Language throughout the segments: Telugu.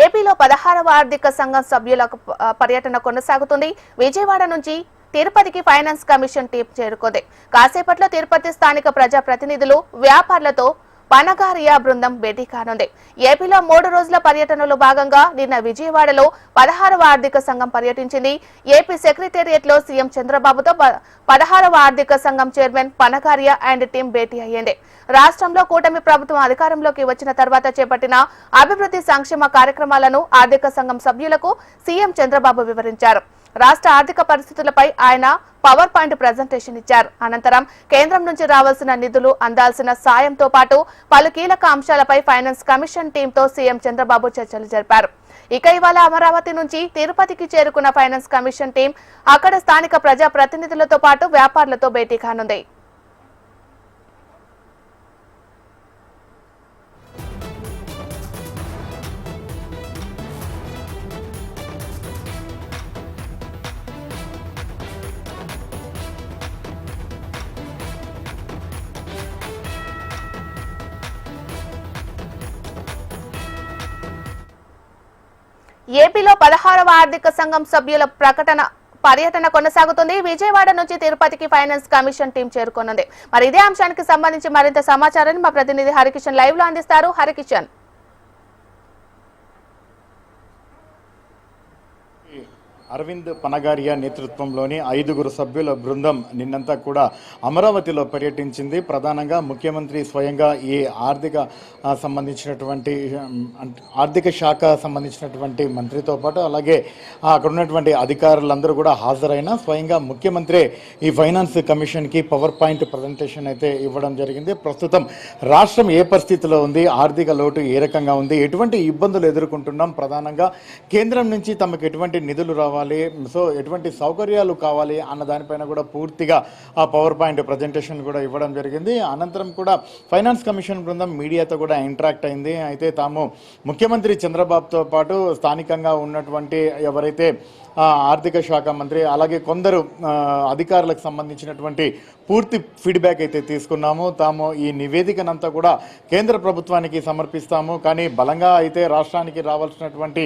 ఏపీలో 16వ ఆర్థిక సంఘం సభ్యుల పర్యటన కొనసాగుతుంది. విజయవాడ నుంచి తిరుపతికి ఫైనాన్స్ కమిషన్ టీం చేరుకుంది. కాసేపట్లో తిరుపతి స్థానిక ప్రజా ప్రతినిధులు, వ్యాపారులతో పనగారియా బృందం భేటీ కానుంది. ఏపీలో 3 రోజుల పర్యటనలో భాగంగా నిన్న విజయవాడలో 16వ ఆర్థిక సంఘం పర్యటించింది. ఏపీ సెక్రటేరియట్ లో సీఎం చంద్రబాబుతో 16వ ఆర్థిక సంఘం చైర్మన్ పనగారియా అండ్ టీం భేటీ అయ్యింది. రాష్ట్రంలో కూటమి ప్రభుత్వం అధికారంలోకి వచ్చిన తర్వాత చేపట్టిన అభివృద్ధి సంక్షేమ కార్యక్రమాలను ఆర్థిక సంఘం సభ్యులకు సీఎం చంద్రబాబు వివరించారు. రాష్ట్ర ఆర్థిక పరిస్థితులపై ఆయన పవర్ పాయింట్ ప్రజెంటేషన్ ఇచ్చారు. అనంతరం కేంద్రం నుంచి రావాల్సిన నిధులు, అందాల్సిన సాయంతో పాటు పలు కీలక అంశాలపై ఫైనాన్స్ కమిషన్ టీంతో సీఎం చంద్రబాబు చర్చలు జరిపారు. ఇక ఇవాళ అమరావతి నుంచి తిరుపతికి చేరుకున్న ఫైనాన్స్ కమిషన్ టీం అక్కడ స్థానిక ప్రజా ప్రతినిధులతో పాటు వ్యాపారులతో భేటీ కానుంది. ఏపీలో 16వ ఆర్థిక సంఘం సభ్యుల పర్యటన కొనసాగుతుంది. విజయవాడ నుంచి తిరుపతికి ఫైనాన్స్ కమిషన్ టీం చేరుకోనుంది. మరి ఇదే అంశానికి సంబంధించి మరింత సమాచారాన్ని మా ప్రతినిధి హరికిషన్ లైవ్ లో అందిస్తారు. హరికిషన్, అరవింద్ పనగారియా నేతృత్వంలోని 5గురు సభ్యుల బృందం నిన్నంతా కూడా అమరావతిలో పర్యటించింది. ప్రధానంగా ముఖ్యమంత్రి స్వయంగా ఈ ఆర్థిక శాఖ సంబంధించినటువంటి మంత్రితో పాటు అలాగే అక్కడ ఉన్నటువంటి అధికారులందరూ కూడా హాజరైన స్వయంగా ముఖ్యమంత్రి ఈ ఫైనాన్స్ కమిషన్కి పవర్ పాయింట్ ప్రజెంటేషన్ అయితే ఇవ్వడం జరిగింది. ప్రస్తుతం రాష్ట్రం ఏ పరిస్థితిలో ఉంది, ఆర్థిక లోటు ఏ రకంగా ఉంది, ఎటువంటి ఇబ్బందులు ఎదుర్కొంటున్నాం, ప్రధానంగా కేంద్రం నుంచి తమకు ఎటువంటి నిధులు రావాలి, సో ఎటువంటి సౌకర్యాలు కావాలి అన్న దానిపైన కూడా పూర్తిగా ఆ పవర్ పాయింట్ ప్రజెంటేషన్ కూడా ఇవ్వడం జరిగింది. అనంతరం కూడా ఫైనాన్స్ కమిషన్ బృందం మీడియాతో కూడా ఇంటరాక్ట్ అయింది. అయితే తాము ముఖ్యమంత్రి చంద్రబాబుతో పాటు స్థానికంగా ఉన్నటువంటి ఎవరైతే ఆర్థిక శాఖ మంత్రి అలాగే కొందరు అధికారులకు సంబంధించినటువంటి పూర్తి ఫీడ్బ్యాక్ అయితే తీసుకున్నాము. తాము ఈ నివేదికనంతా కూడా కేంద్ర ప్రభుత్వానికి సమర్పిస్తాము, కానీ బలంగా అయితే రాష్ట్రానికి రావాల్సినటువంటి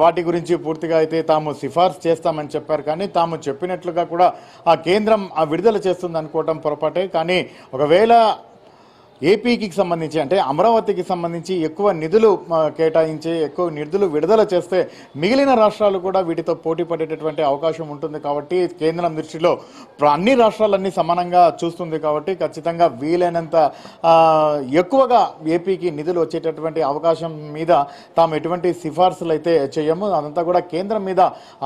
వాటి గురించి పూర్తిగా అయితే తాము సిఫార్సు చేస్తామని చెప్పారు. కానీ తాము చెప్పినట్లుగా కూడా ఆ కేంద్రం విడుదల చేస్తుంది అనుకోవటం పొరపాటే. కానీ ఒకవేళ ఏపీకి సంబంధించి అంటే అమరావతికి సంబంధించి ఎక్కువ నిధులు కేటాయించి ఎక్కువ నిధులు విడుదల చేస్తే మిగిలిన రాష్ట్రాలు కూడా వీటితో పోటీ పడేటటువంటి అవకాశం ఉంటుంది. కాబట్టి కేంద్రం దృష్టిలో అన్ని రాష్ట్రాలన్నీ సమానంగా చూస్తుంది. కాబట్టి ఖచ్చితంగా వీలైనంత ఎక్కువగా ఏపీకి నిధులు వచ్చేటటువంటి అవకాశం మీద తాము ఎటువంటి సిఫార్సులు అయితే చేయము, అదంతా కూడా కేంద్రం మీద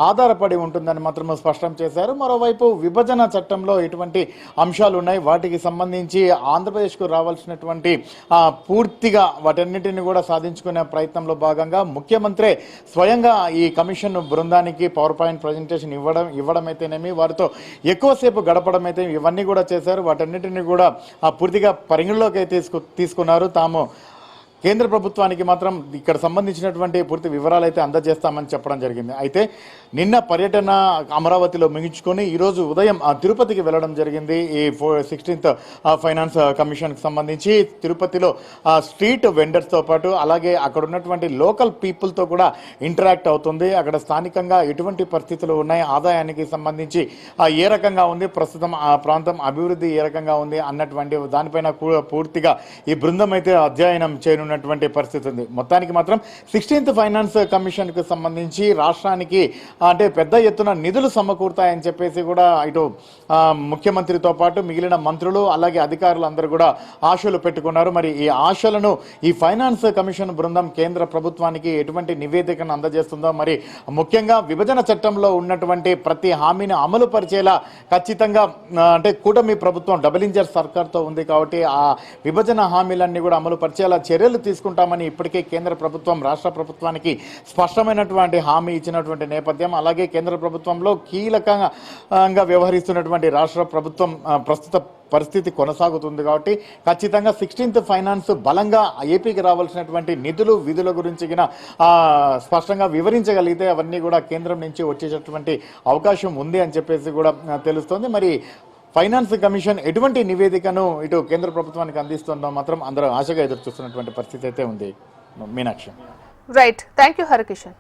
ఆధారపడి ఉంటుందని మాత్రం స్పష్టం చేశారు. మరోవైపు విభజన చట్టంలో ఎటువంటి అంశాలు ఉన్నాయి, వాటికి సంబంధించి ఆంధ్రప్రదేశ్కు రావాల్సిన పూర్తిగా వాటన్నిటిని కూడా సాధించుకునే ప్రయత్నంలో భాగంగా ముఖ్యమంత్రి స్వయంగా ఈ కమిషన్ బృందానికి పవర్ పాయింట్ ప్రజెంటేషన్ ఇవ్వడం అయితేనేమి, వారితో ఎక్కువసేపు గడపడం అయితే ఇవన్నీ కూడా చేశారు. వాటన్నిటిని కూడా పూర్తిగా పరిగణలోకి తీసుకున్నారు. తాము కేంద్ర ప్రభుత్వానికి మాత్రం ఇక్కడ సంబంధించినటువంటి పూర్తి వివరాలు అయితే అందజేస్తామని చెప్పడం జరిగింది. అయితే నిన్న పర్యటన అమరావతిలో ముగించుకొని ఈరోజు ఉదయం తిరుపతికి వెళ్ళడం జరిగింది. ఈ 16th ఫైనాన్స్ కమిషన్కి సంబంధించి తిరుపతిలో స్ట్రీట్ వెండర్స్తో పాటు అలాగే అక్కడ ఉన్నటువంటి లోకల్ పీపుల్తో కూడా ఇంటరాక్ట్ అవుతుంది. అక్కడ స్థానికంగా ఎటువంటి పరిస్థితులు ఉన్నాయి, ఆదాయానికి సంబంధించి ఏ రకంగా ఉంది, ప్రస్తుతం ఆ ప్రాంతం అభివృద్ధి ఏ రకంగా ఉంది అన్నటువంటి దానిపైన పూర్తిగా ఈ బృందం అయితే అధ్యయనం చేయనున్నటువంటి పరిస్థితి ఉంది. మొత్తానికి మాత్రం 16th ఫైనాన్స్ కమిషన్కు సంబంధించి రాష్ట్రానికి అంటే పెద్ద ఎత్తున నిధులు సమకూరుతాయని చెప్పేసి కూడా ఇటు ముఖ్యమంత్రితో పాటు మిగిలిన మంత్రులు అలాగే అధికారులు అందరూ కూడా ఆశలు పెట్టుకున్నారు. మరి ఈ ఆశలను ఈ ఫైనాన్స్ కమిషన్ బృందం కేంద్ర ప్రభుత్వానికి ఎటువంటి నివేదికను అందజేస్తుందో, మరి ముఖ్యంగా విభజన చట్టంలో ఉన్నటువంటి ప్రతి హామీని అమలు పరిచేలా ఖచ్చితంగా అంటే కూటమి ప్రభుత్వం డబుల్ ఇంజన్ సర్కార్తో ఉంది. కాబట్టి ఆ విభజన హామీలన్నీ కూడా అమలు పరిచేలా చర్యలు తీసుకుంటామని ఇప్పటికే కేంద్ర ప్రభుత్వం రాష్ట్ర ప్రభుత్వానికి స్పష్టమైనటువంటి హామీ ఇచ్చినటువంటి నేపథ్యం. అలాగే కేంద్ర ప్రభుత్వంలో కీలకంగా వ్యవహరిస్తున్నటువంటి రాష్ట్ర ప్రభుత్వం ప్రస్తుత పరిస్థితి కొనసాగుతుంది. కాబట్టి ఖచ్చితంగా 16th ఫైనాన్స్ బలంగా ఏపీకి రావాల్సినటువంటి నిధులు విధుల గురించి స్పష్టంగా వివరించగలిగితే అవన్నీ కూడా కేంద్రం నుంచి వచ్చేటటువంటి అవకాశం ఉంది అని చెప్పేసి కూడా తెలుస్తోంది. మరి ఫైనాన్స్ కమిషన్ ఎటువంటి నివేదికను ఇటు కేంద్ర ప్రభుత్వానికి అందిస్తుందో మాత్రం అందరూ ఆశగా ఎదురు చూస్తున్నటువంటి పరిస్థితి అయితే ఉంది. Meenakshi. Right, thank you Harikishan.